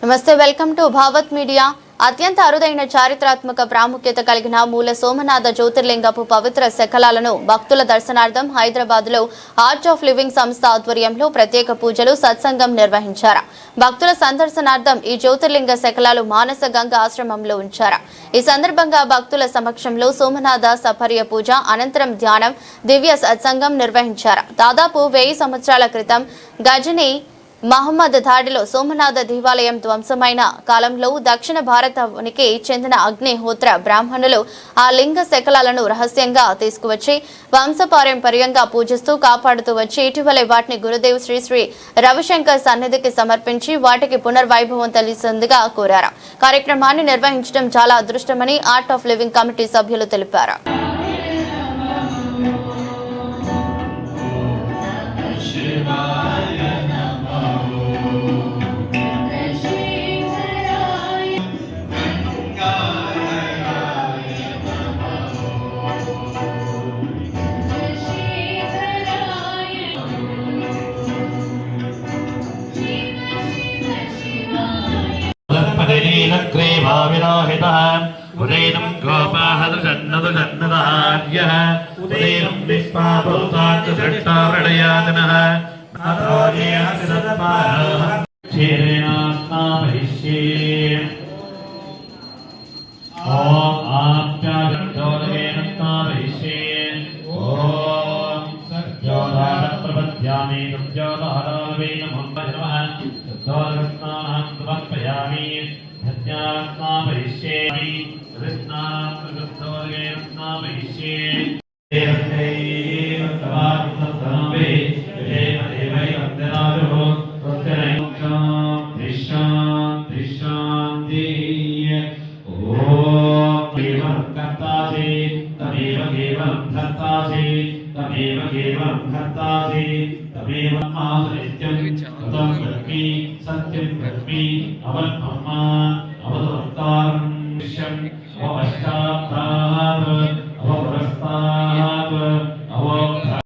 నమస్తే, welcome to Bhavat media. అత్యంత అరుదైన చారిత్రాత్మక ప్రాముఖ్యత కలిగిన మూల సోమనాథ జ్యోతిర్లింగపు పవిత్ర శకలాలను భక్తుల దర్శనార్థం హైదరాబాద్లో ఆర్ట్ ఆఫ్ లివింగ్ సంస్థ ఆధ్వర్యంలో ప్రత్యేక పూజలు సత్సంగం నిర్వహించారు. భక్తుల సందర్శనార్థం ఈ జ్యోతిర్లింగ శకలాలు మానస గంగ ఆశ్రమంలో ఉంచారు. ఈ సందర్భంగా భక్తుల సమక్షంలో సోమనాథ సపర్య పూజ అనంతరం ధ్యానం, దివ్య సత్సంగం నిర్వహించారు. దాదాపు 1000 సంవత్సరాల క్రితం గజనీ మహమ్మద్ దాడిలో సోమనాథ దేవాలయం ధ్వంసమైన కాలంలో దక్షిణ భారతానికి చెందిన అగ్నిహోత్ర బ్రాహ్మణులు ఆ లింగ శకలాలను రహస్యంగా తీసుకువచ్చి వంశపారంపర్యంగా పూజిస్తూ కాపాడుతూ వచ్చి ఇటీవలే వాటిని గురుదేవ్ శ్రీ శ్రీ రవిశంకర్ సన్నిధికి సమర్పించి వాటికి పునర్వైభవం తెలిసిందిగా కోరారు. కార్యక్రమాన్ని నిర్వహించడం చాలా అదృష్టమని ఆర్ట్ ఆఫ్ లివింగ్ కమిటీ సభ్యులు తెలిపారు. उदयनं गोपाहदृशन्नदुषन्नदार्यः उदयनं निष्पापोतात्सृष्टावृडयातनः क्षेरेणास्मामहिष्ये ॐ आप्यागतोदकेनस्मामहिष्ये ॐ सज्जोदानप्रपद्यामि सज्जोदहरावे नमः सज्जोदस्नानं समर्पयामि धन्यास्मामहिष्ये कृष्णात्मकृष्णोदकेनस्मामहिष्ये सत्यं ब्रह्मी अवत्मम्मा अवतारं विश्वं अवष्टात्तात् अवपुरस्तात् अवोक्ता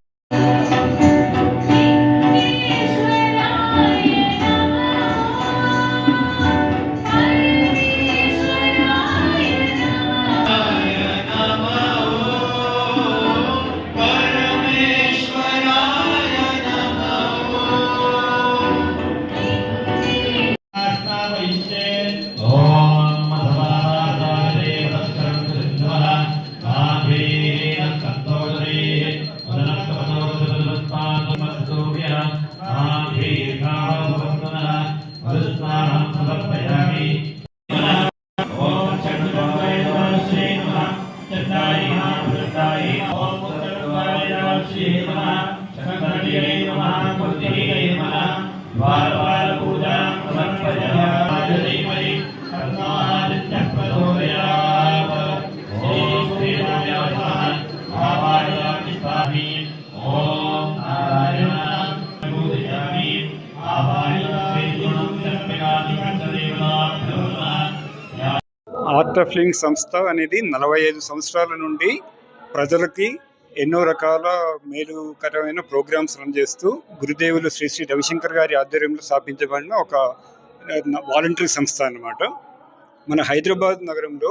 ఆర్ట్ ఆఫ్ లివింగ్ సంస్థ అనేది 45 సంవత్సరాల నుండి ప్రజలకి ఎన్నో రకాల మేలుకరమైన ప్రోగ్రామ్స్ రన్ చేస్తూ గురుదేవులు శ్రీ శ్రీ రవిశంకర్ గారి ఆధ్వర్యంలో స్థాపించబడిన ఒక వాలంటరీ సంస్థ అన్నమాట. మన హైదరాబాద్ నగరంలో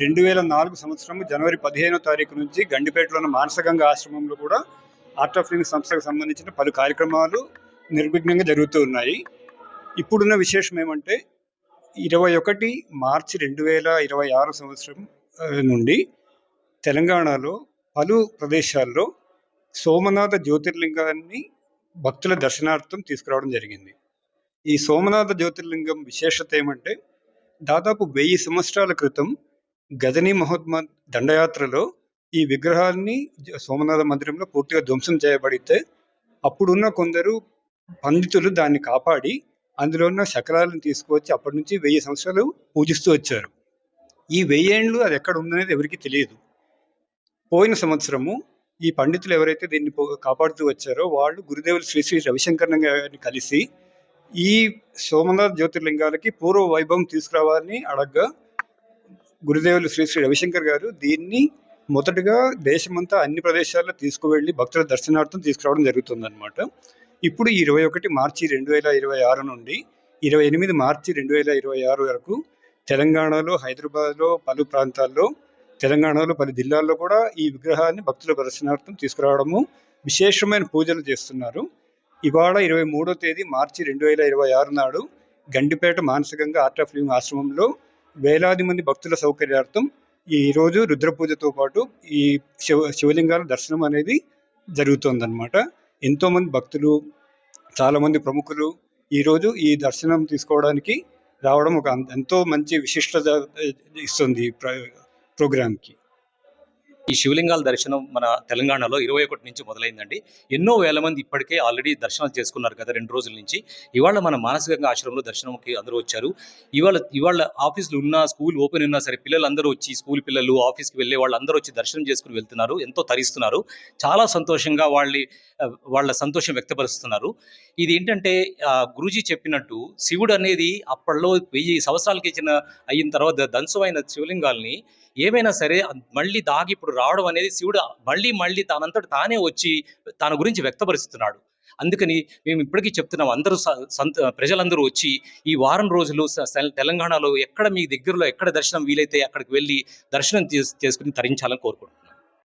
2004 సంవత్సరం జనవరి 15వ తారీఖు నుంచి గండిపేటలో ఉన్న మానసగంగ ఆశ్రమంలో కూడా ఆర్ట్ ఆఫ్ లివింగ్ సంస్థకు సంబంధించిన పలు కార్యక్రమాలు నిర్విఘ్నంగా జరుగుతూ ఉన్నాయి. ఇప్పుడున్న విశేషం ఏమంటే 21 మార్చి 2026 సంవత్సరం నుండి తెలంగాణలో పలు ప్రదేశాల్లో సోమనాథ జ్యోతిర్లింగాన్ని భక్తుల దర్శనార్థం తీసుకురావడం జరిగింది. ఈ సోమనాథ జ్యోతిర్లింగం విశేషత ఏమంటే దాదాపు 1000 సంవత్సరాల క్రితం గజనీ మహమ్మద్ దండయాత్రలో ఈ విగ్రహాన్ని సోమనాథ మందిరంలో పూర్తిగా ధ్వంసం చేయబడితే అప్పుడున్న కొందరు పండితులు దాన్ని కాపాడి అందులో ఉన్న శకలాలను తీసుకువచ్చి అప్పటి నుంచి 1000 సంవత్సరాలు పూజిస్తూ వచ్చారు. ఈ 1000 ఏళ్ళు అది ఎక్కడ ఉందనేది ఎవరికి తెలియదు. పోయిన సంవత్సరము ఈ పండితులు ఎవరైతే దీన్ని కాపాడుతూ వచ్చారో వాళ్ళు గురుదేవులు శ్రీ శ్రీ రవిశంకర్ గారిని కలిసి ఈ సోమనాథ్ జ్యోతిర్లింగాలకి పూర్వ వైభవం తీసుకురావాలని అడగ్గా గురుదేవులు శ్రీ శ్రీ రవిశంకర్ గారు దీన్ని మొదటగా దేశమంతా అన్ని ప్రదేశాల్లో తీసుకువెళ్ళి భక్తుల దర్శనార్థం తీసుకురావడం జరుగుతుందన్నమాట. ఇప్పుడు 21 మార్చి 2026 నుండి 28 మార్చి 2026 వరకు తెలంగాణలో, హైదరాబాద్లో, పలు ప్రాంతాల్లో, తెలంగాణలో పలు జిల్లాల్లో కూడా ఈ విగ్రహాన్ని భక్తుల దర్శనార్థం తీసుకురావడము, విశేషమైన పూజలు చేస్తున్నారు. ఇవాళ 23వ తేదీ మార్చి 2026 నాడు గండిపేట మానసికంగా ఆర్ట్ ఆఫ్ లివింగ్ ఆశ్రమంలో వేలాది మంది భక్తుల సౌకర్యార్థం ఈరోజు రుద్రపూజతో పాటు ఈ శివలింగాల దర్శనం అనేది జరుగుతుందన్నమాట. ఎంతోమంది భక్తులు, చాలామంది ప్రముఖులు ఈరోజు ఈ దర్శనం తీసుకోవడానికి రావడం ఒక ఎంతో మంచి విశిష్టత ఇస్తుంది ఈ ప్రోగ్రామ్కి. ఈ శివలింగాల దర్శనం మన తెలంగాణలో 21 నుంచి మొదలైందండి. ఎన్నో వేల మంది ఇప్పటికే ఆల్రెడీ దర్శనాలు చేసుకున్నారు గత 2 రోజుల నుంచి. ఇవాళ మన మానసికంగా ఆశ్రమంలో దర్శనంకి అందరూ వచ్చారు. ఇవాళ ఆఫీసులు ఉన్నా, స్కూల్ ఓపెన్ ఉన్నా సరే పిల్లలందరూ వచ్చి, స్కూల్ పిల్లలు, ఆఫీస్కి వెళ్ళే వాళ్ళందరూ వచ్చి దర్శనం చేసుకుని వెళ్తున్నారు. ఎంతో తరిస్తున్నారు. చాలా సంతోషంగా వాళ్ళ సంతోషం వ్యక్తపరుస్తున్నారు. ఇది ఏంటంటే గురూజీ చెప్పినట్టు శివుడు అనేది అప్పట్లో 1000 సంవత్సరాలకి అయిన తర్వాత ధ్వంసమైన శివలింగాల్ని ఏమైనా సరే మళ్ళీ దాగి ఇప్పుడు రావడం అనేది శివుడు మళ్ళీ తానంతట తానే వచ్చి తన గురించి వ్యక్తపరుస్తున్నాడు. అందుకని మేము ఇప్పటికీ చెప్తున్నాం, అందరూ ప్రజలందరూ వచ్చి ఈ వారం రోజులు తెలంగాణలో ఎక్కడ మీ దగ్గరలో ఎక్కడ దర్శనం వీలైతే అక్కడికి వెళ్ళి దర్శనం చేసుకుని తరించాలని కోరుకుంటున్నాం.